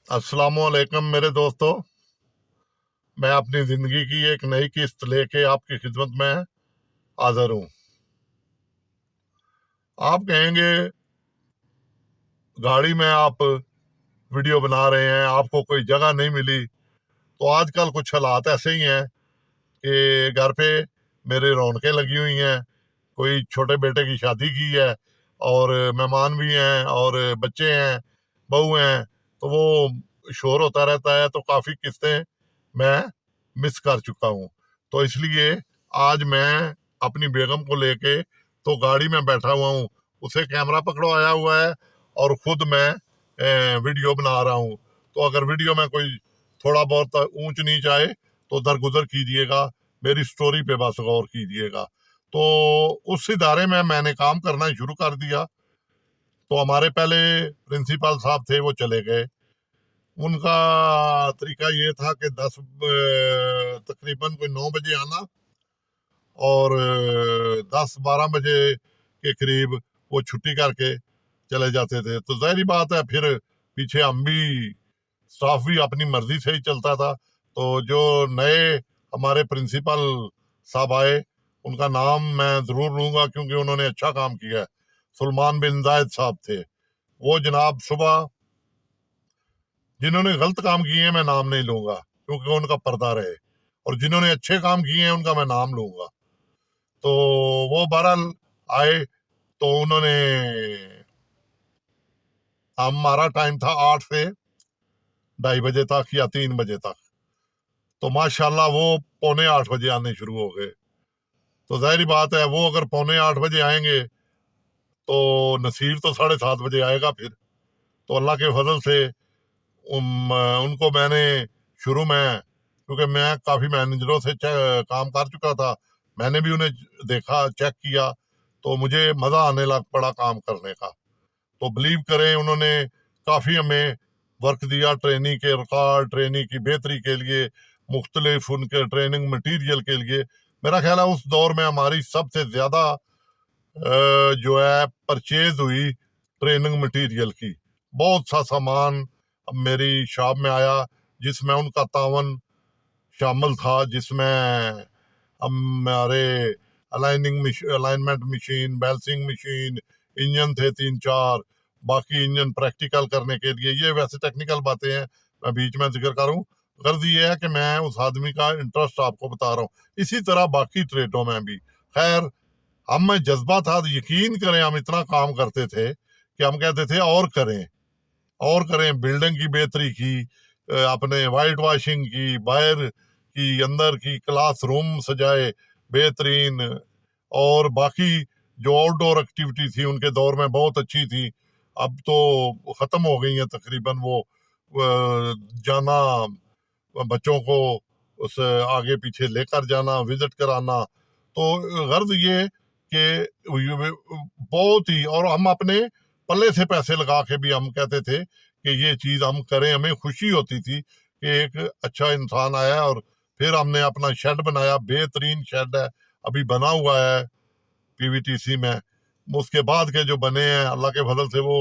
अस्सलाम वालेकुम मेरे दोस्तों, मैं अपनी ज़िंदगी की एक नई किस्त लेके आपकी खिदमत में हाज़िर हूँ। आप कहेंगे गाड़ी में आप वीडियो बना रहे हैं, आपको कोई जगह नहीं मिली। तो आजकल कुछ हालात ऐसे ही हैं कि घर पे मेरे रौनकें लगी हुई हैं, कोई छोटे बेटे की शादी की है और मेहमान भी हैं और बच्चे हैं, बहू हैं, तो वो शोर होता रहता है, तो काफ़ी किस्तें मैं मिस कर चुका हूँ। तो इसलिए आज मैं अपनी बेगम को लेके तो गाड़ी में बैठा हुआ हूँ, उसे कैमरा पकड़वाया हुआ है और खुद मैं वीडियो बना रहा हूँ। तो अगर वीडियो में कोई थोड़ा बहुत ऊंच नीच आए तो दरगुजर कीजिएगा, मेरी स्टोरी पे बस गौर कीजिएगा। तो उस इदारे में मैंने काम करना शुरू कर दिया। तो हमारे पहले प्रिंसिपल साहब थे, वो चले गए। उनका तरीका ये था कि तकरीबन कोई 9 बजे आना और 10-12 बजे के करीब वो छुट्टी करके चले जाते थे। तो जाहिर बात है, फिर पीछे हम भी, स्टाफ भी अपनी मर्जी से ही चलता था। तो जो नए हमारे प्रिंसिपल साहब आए, उनका नाम मैं जरूर लूंगा क्योंकि उन्होंने अच्छा काम किया है। सुलेमान बिन जायद साहब थे वो जनाब। सुबह जिन्होंने गलत काम किए हैं मैं नाम नहीं लूंगा क्योंकि उनका पर्दा रहे, और जिन्होंने अच्छे काम किए हैं उनका मैं नाम लूंगा। तो वो बहरहाल आए, तो उन्होंने, हमारा टाइम था 8 से 2:30 बजे तक या 3 बजे तक। तो माशाल्लाह वो 7:45 बजे आने शुरू हो गए। तो जाहिर बात है, वो अगर 7:45 बजे आएंगे तो नसीर तो 7:30 बजे आएगा फिर। तो अल्लाह के फजल से उनको मैंने शुरू में, क्योंकि मैं काफ़ी मैनेजरों से काम कर चुका था, मैंने भी उन्हें देखा, चेक किया, तो मुझे मज़ा आने लग पड़ा काम करने का। तो बिलीव करें, उन्होंने काफ़ी हमें वर्क दिया ट्रेनिंग के रिकॉर्ड, ट्रेनिंग की बेहतरी के लिए, मुख्तलिफ उनके ट्रेनिंग मटीरियल के लिए। मेरा ख्याल है उस दौर में हमारी सबसे ज़्यादा जो है परचेज हुई ट्रेनिंग मटेरियल की। बहुत सा सामान मेरी शॉप में आया जिसमें उनका तावन शामिल था, जिसमें हमारे alignment machine, balancing machine, engine थे 3-4, बाकी इंजन प्रैक्टिकल करने के लिए। ये वैसे टेक्निकल बातें हैं, मैं बीच में जिक्र करूं। गर्ज ये है कि मैं उस आदमी का इंटरेस्ट आपको बता रहा हूँ। इसी तरह बाकी ट्रेडों में भी, खैर, हम में जज्बा था, यकीन करें हम इतना काम करते थे कि हम कहते थे और करें और करें। बिल्डिंग की बेहतरी की, अपने वाइट वॉशिंग की, बाहर की, अंदर की, क्लासरूम सजाए बेहतरीन, और बाकी जो आउटडोर एक्टिविटी थी उनके दौर में बहुत अच्छी थी। अब तो खत्म हो गई है तकरीबन। वो जाना, बच्चों को उस आगे पीछे लेकर जाना, विजिट कराना। तो गर्ज ये कि बहुत ही, और हम अपने पल्ले से पैसे लगा के भी हम कहते थे कि ये चीज हम करें। हमें खुशी होती थी कि एक अच्छा इंसान आया। और फिर हमने अपना शेड बनाया, बेहतरीन शेड है, अभी बना हुआ है पीवीटीसी में। उसके बाद के जो बने हैं, अल्लाह के फजल से वो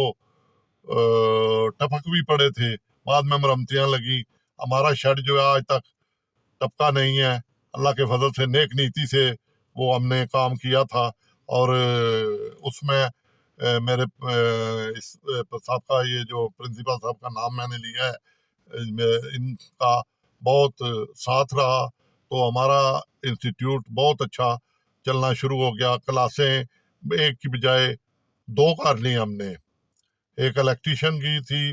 टपक भी पड़े थे, बाद में मरम्मतियां लगी। हमारा शेड जो है आज तक टपका नहीं है। अल्लाह के फजल से, नेक नीति से वो हमने काम किया था। और उसमें मेरे इस साहब का, ये जो प्रिंसिपल साहब का नाम मैंने लिया है, इनका बहुत साथ रहा। तो हमारा इंस्टीट्यूट बहुत अच्छा चलना शुरू हो गया। क्लासें एक की बजाय दो कर ली हमने, एक इलेक्ट्रीशियन की थी,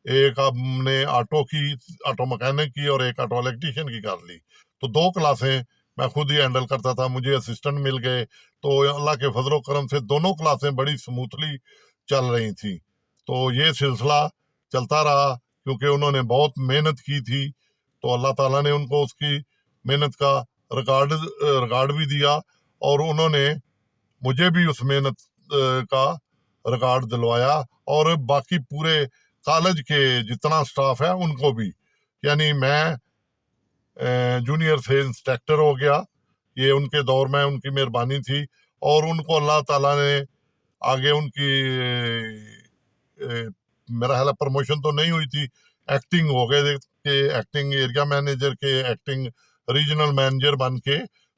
एक हमने ऑटो मैकेनिक की, और एक ऑटो इलेक्ट्रीशियन की कर ली। तो दो क्लासें मैं खुद ही हैंडल करता था, मुझे असिस्टेंट मिल गए। तो अल्लाह के फजलो करम से दोनों क्लासें बड़ी स्मूथली चल रही थी। तो ये सिलसिला चलता रहा क्योंकि उन्होंने बहुत मेहनत की थी। तो अल्लाह ताला ने उनको उसकी मेहनत का रिकॉर्ड भी दिया, और उन्होंने मुझे भी उस मेहनत का रिकॉर्ड दिलवाया, और बाकी पूरे कॉलेज के जितना स्टाफ है उनको भी। यानी मैं जूनियर से इंस्ट्रक्टर हो गया। ये उनके दौर में उनकी मेहरबानी थी, और उनको अल्लाह ताला ने आगे उनकी میرا خیال ہے پروموشن تو نہیں ہوئی تھی، ایکٹنگ ہو گئے کہ ایکٹنگ ایریا مینیجر کے ایکٹنگ ریجنل مینیجر بن کے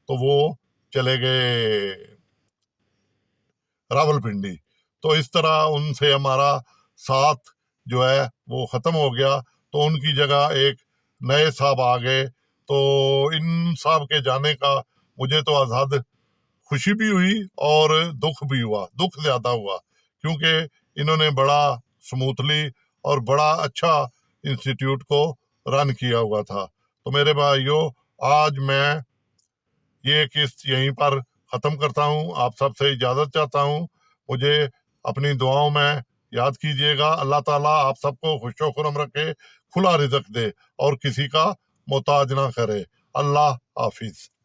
تو وہ چلے گئے راولپنڈی. تو اس طرح ان سے ہمارا ساتھ جو ہے وہ ختم ہو گیا. تو ان کی جگہ ایک نئے صاحب آ گئے. تو ان صاحب کے جانے کا مجھے تو آزاد خوشی بھی ہوئی اور دکھ بھی ہوا. دکھ زیادہ ہوا کیونکہ انہوں نے بڑا سموتھلی اور بڑا اچھا انسٹیٹیوٹ کو رن کیا ہوا تھا. تو میرے بھائیوں، آج میں یہ قسط یہیں پر ختم کرتا ہوں. آپ سب سے اجازت چاہتا ہوں. مجھے اپنی دعاؤں میں یاد کیجیے گا. اللہ تعالیٰ آپ سب کو خوش و خرم رکھے، کھلا رزق دے اور کسی کا محتاج نہ کرے. اللہ حافظ.